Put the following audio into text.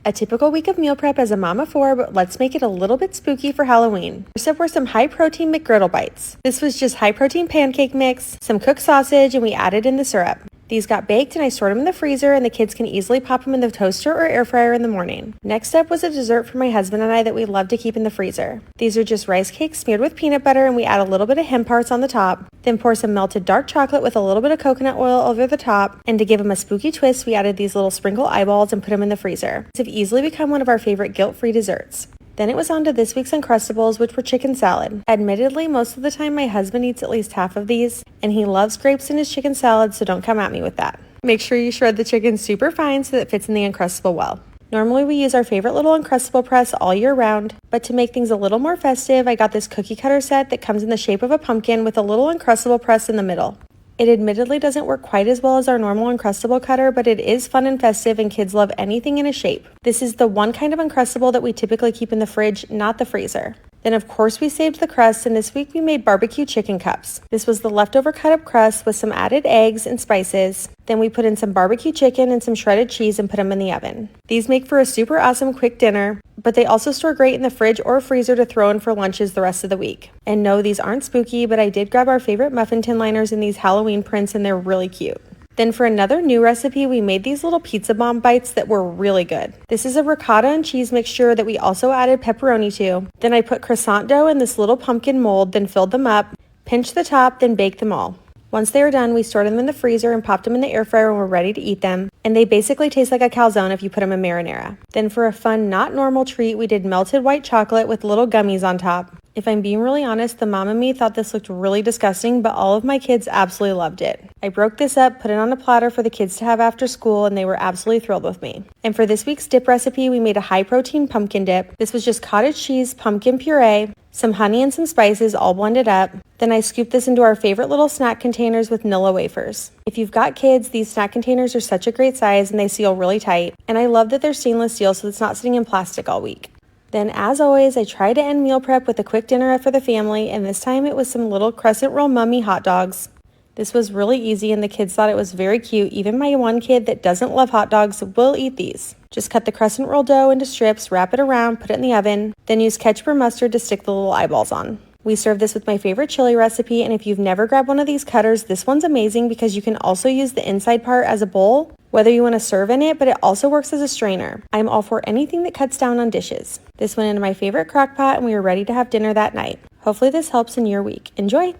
A typical week of meal prep as a mom of 4, but let's make it a little bit spooky for Halloween. First up were some high-protein McGriddle bites. This was just high-protein pancake mix, some cooked sausage, and we added in the syrup. These got baked and I stored them in the freezer, and the kids can easily pop them in the toaster or air fryer in the morning. Next up was a dessert for my husband and I that we love to keep in the freezer. These are just rice cakes smeared with peanut butter, and we add a little bit of hemp hearts on the top. Then pour some melted dark chocolate with a little bit of coconut oil over the top, and to give them a spooky twist, we added these little sprinkle eyeballs and put them in the freezer. These have easily become one of our favorite guilt-free desserts. Then it was on to this week's Uncrustables, which were chicken salad. Admittedly, most of the time my husband eats at least half of these, and he loves grapes in his chicken salad, so don't come at me with that. Make sure you shred the chicken super fine so that it fits in the Uncrustable well. Normally we use our favorite little Uncrustable press all year round, but to make things a little more festive, I got this cookie cutter set that comes in the shape of a pumpkin with a little Uncrustable press in the middle. It admittedly doesn't work quite as well as our normal Uncrustable cutter, but it is fun and festive and kids love anything in a shape. This is the one kind of Uncrustable that we typically keep in the fridge, not the freezer. Then of course we saved the crust, and this week we made barbecue chicken cups. This was the leftover cut up crust with some added eggs and spices. Then we put in some barbecue chicken and some shredded cheese and put them in the oven. These make for a super awesome quick dinner, but they also store great in the fridge or freezer to throw in for lunches the rest of the week. And no, these aren't spooky, but I did grab our favorite muffin tin liners in these Halloween prints, and they're really cute. Then for another new recipe, we made these little pizza bomb bites that were really good. This is a ricotta and cheese mixture that we also added pepperoni to. Then I put croissant dough in this little pumpkin mold, then filled them up, pinched the top, then baked them all. Once they were done, we stored them in the freezer and popped them in the air fryer when we're ready to eat them. And they basically taste like a calzone if you put them in marinara. Then for a fun, not normal treat, we did melted white chocolate with little gummies on top. If I'm being really honest, the mom and me thought this looked really disgusting, but all of my kids absolutely loved it. I broke this up, put it on a platter for the kids to have after school, and they were absolutely thrilled with me. And for this week's dip recipe, we made a high-protein pumpkin dip. This was just cottage cheese, pumpkin puree, some honey and some spices all blended up. Then I scooped this into our favorite little snack containers with Nilla wafers. If you've got kids, these snack containers are such a great size and they seal really tight. And I love that they're stainless steel so it's not sitting in plastic all week. Then, as always, I tried to end meal prep with a quick dinner for the family, and this time it was some little crescent roll mummy hot dogs. This was really easy, and the kids thought it was very cute. Even my one kid that doesn't love hot dogs will eat these. Just cut the crescent roll dough into strips, wrap it around, put it in the oven, then use ketchup or mustard to stick the little eyeballs on. We serve this with my favorite chili recipe, and if you've never grabbed one of these cutters, this one's amazing because you can also use the inside part as a bowl, whether you want to serve in it, but it also works as a strainer. I'm all for anything that cuts down on dishes. This went into my favorite crock pot, and we were ready to have dinner that night. Hopefully this helps in your week. Enjoy!